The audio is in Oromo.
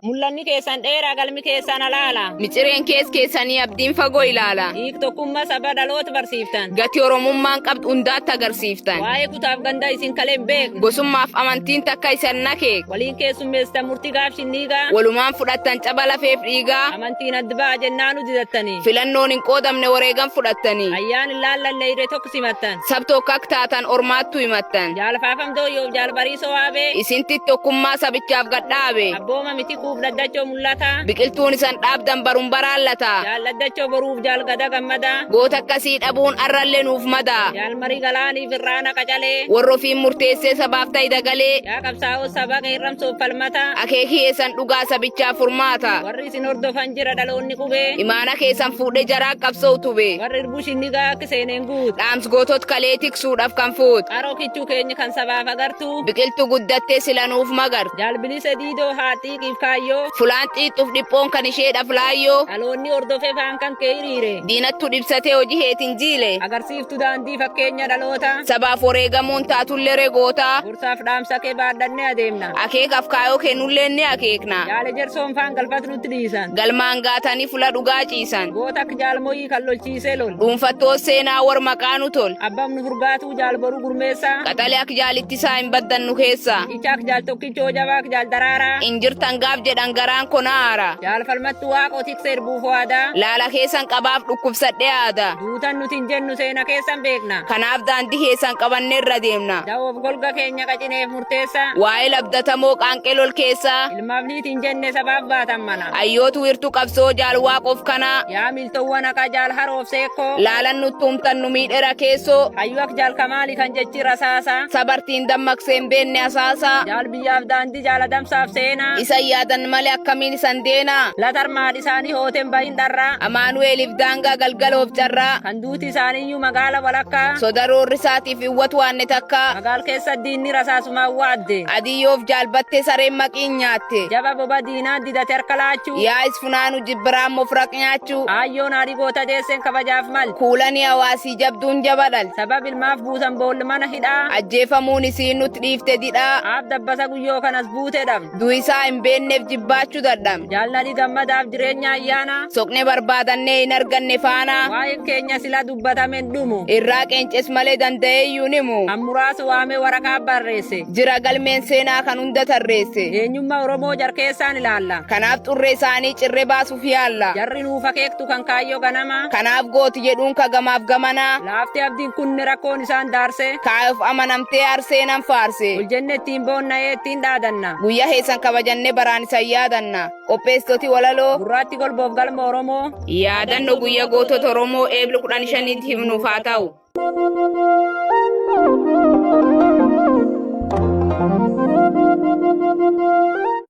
Mul'anni keessan dheeraa galmi keessan alaala. Micireen keessanii abdiin fagoo ilaala. Hiiktokkummaa saba dhaloota barsiiftan. Gati Oromummaan qabdu hundaatti agarsiiftan. Waa'ee kutaaf gandaa isin kalee beeknu. Gosummaaf amantiin takka isin nakeek. Waliin keessummeessitan murtii gaafshinniigaa. Walumaan fudhattan caba lafeef dhiigaa. Amantiin adda ba'a jennaan didattanii. Filannoon hin qoodamne wareegan fudhattanii. Ayyaan ilaallanne irree tokko simattan. Sabtoo akka taatan ormaattu himattan. Jaalfaafamtoo yoo jaalbariisoo waabee. Isinti tokkummaa sabichaaf gadhaabe. Abbooma miti kuuf daddachoo mul'ata. Biqiltuun isan dhaabdan baruun baraallata. Jaalladdachoo boruuf jaalgada gammada. Goota akkasii dhabuun arrallee nuuf mada. Jaalmarii galaaniif irraana qacalee. Warra ofiin murteessee sabaaf ta'i dagalee. Yaa qabsaa'oo saba qeerramsuuf falmata. Akeekii keessan dhugaa sabichaaf furmaata. Warri isin hordofan jira dhaloonni qubee. Imaana keessan fuudhee jaraa qabsoo tube. Warri irbushinnigaa akka seeneen guut. Dhaams gootot kalee tiksuudhaaf kan fuut. Qaroo kichuu keenya kan sabaaf agartu. Biqiltuu guddattee silanuuf magar. Jaalbilisa diidoo haaxiiqiif kaayyoo. Fulaan xiixuuf dhiphoon kan isheedhaaf laayyoo. Dhaloonni hordofee faan kan kee hiriire. Diinattu dhibsatee hojii heetin jiile. Agarsiiftu daandii fakkeenya dhaloota. Sabaaf wareegamuun taatullee regoota. Gorsaaf dhaamsa kee baadhannee adeemna. Akeekaaf kaayoo kennullee ni akeekna. Jaale jersoon faan galfatu nutti dhiisan. Galmaan gaatanii fula dhugaa ciisan. Goota akka jaalmoyii kan lolchiisee lol. Dhuunfattoo seenaa war maqaa nu tol. Abbam nu furgaatuu jaalboruu gurmeessaa. Qaxalee akka jaalittisaa hin baddannu keessa. Icha akka jaal tokkichoo jabaa akka jaal daraaraa. Injirtan gaaf jedhan garaan konaara. Jaalfalmattu waaqoo tiksee irbuuf waadaa. Laala keessan qabaaf dhukkubsadhee aada. Duutan nuti hin jennu seena keessan beekna. Kanaaf daandii keessan qabannee irra deemna. Dawoof golga keenya qacineef murteessa. Waa'ee labdatamoo qaanqee lol keessaa. Ilmaaf niitiin jenne sabaaf baatan mana. Ayyootu wirtuu qabsoo jaal waaqoof kana. Yaa miltoowwan akka jaal haroof seekoo. Laalan nutti humtan nu miidhera keessoo. Hayyuu akka jaal kamaali kan jechi rasaasa. Sabartiin dammaqseen beenne asaasa. Jaal biyyaaf daandii jaala damsaaf seenaa. Isan yaadan malee akkamiin isan deenaa. Latarmaan isaanii hooteen bahin dharraa. Amaanu'eeliif daangaa galgaloof carraa. Kan duuti isaaniiyyuu magaala walakkaa. Soda roorri isaatiif iwwatu waanne takka. Magaal keessa diinni rasaasumaan waadde. Adiyyoof jaalbattee sareen maqiin nyaatte. Jaba boba diinaa didate harka laachuu. Yaa'is funaanu jibbiraan mofraq nyaachuu. Aayyoon haadhi goota deesseen kabajaaf mal. Kuulanii hawaasii jabduun jabadhal. Sabab ilmaaf buusan boolli mana hidhaa. Ajjeefamuun isiin nutti dhiifte didhaa. Aab dabbasa guyyoo kanas buute dhabne. Du'isaa hin beenneef jibbaachuu dadhabne. Jaalladhi gammadaaf jireenya ayyaana. Soqne barbaadannee hin arganne faana. Waa'een keenya sila dubbatamen dhumu. Irraa qeences malee danda'eeyyuu himu. Hammuraasa waamee waraqaa barreesse. Jira galmeen seenaa kan hunda tarreesse. Eenyummaa Oromoo jarkeessaan ilaalla. Kanaaf xurree isaanii cirre baasuuf yaalla. Jarri nuuf akeektu kan kaayyoo ganama. Kanaaf gooti jedhuun kagamaaf gamanaa. Laafti abdiin kunne rakkoon isaan daarse. Kaayoof amanamtee arsee nan faarse. Uljenne ittiin boonna'ee ittiin dhaadanna. Guyyaa heessan kabajannee baraan isan yaadanna. Qopheessitooti walaloo. Gurraatti golboof galma Oromoo. Yaadannoo guyyaa gootota Oromoo eebla 15 himnuuf haa ta'u.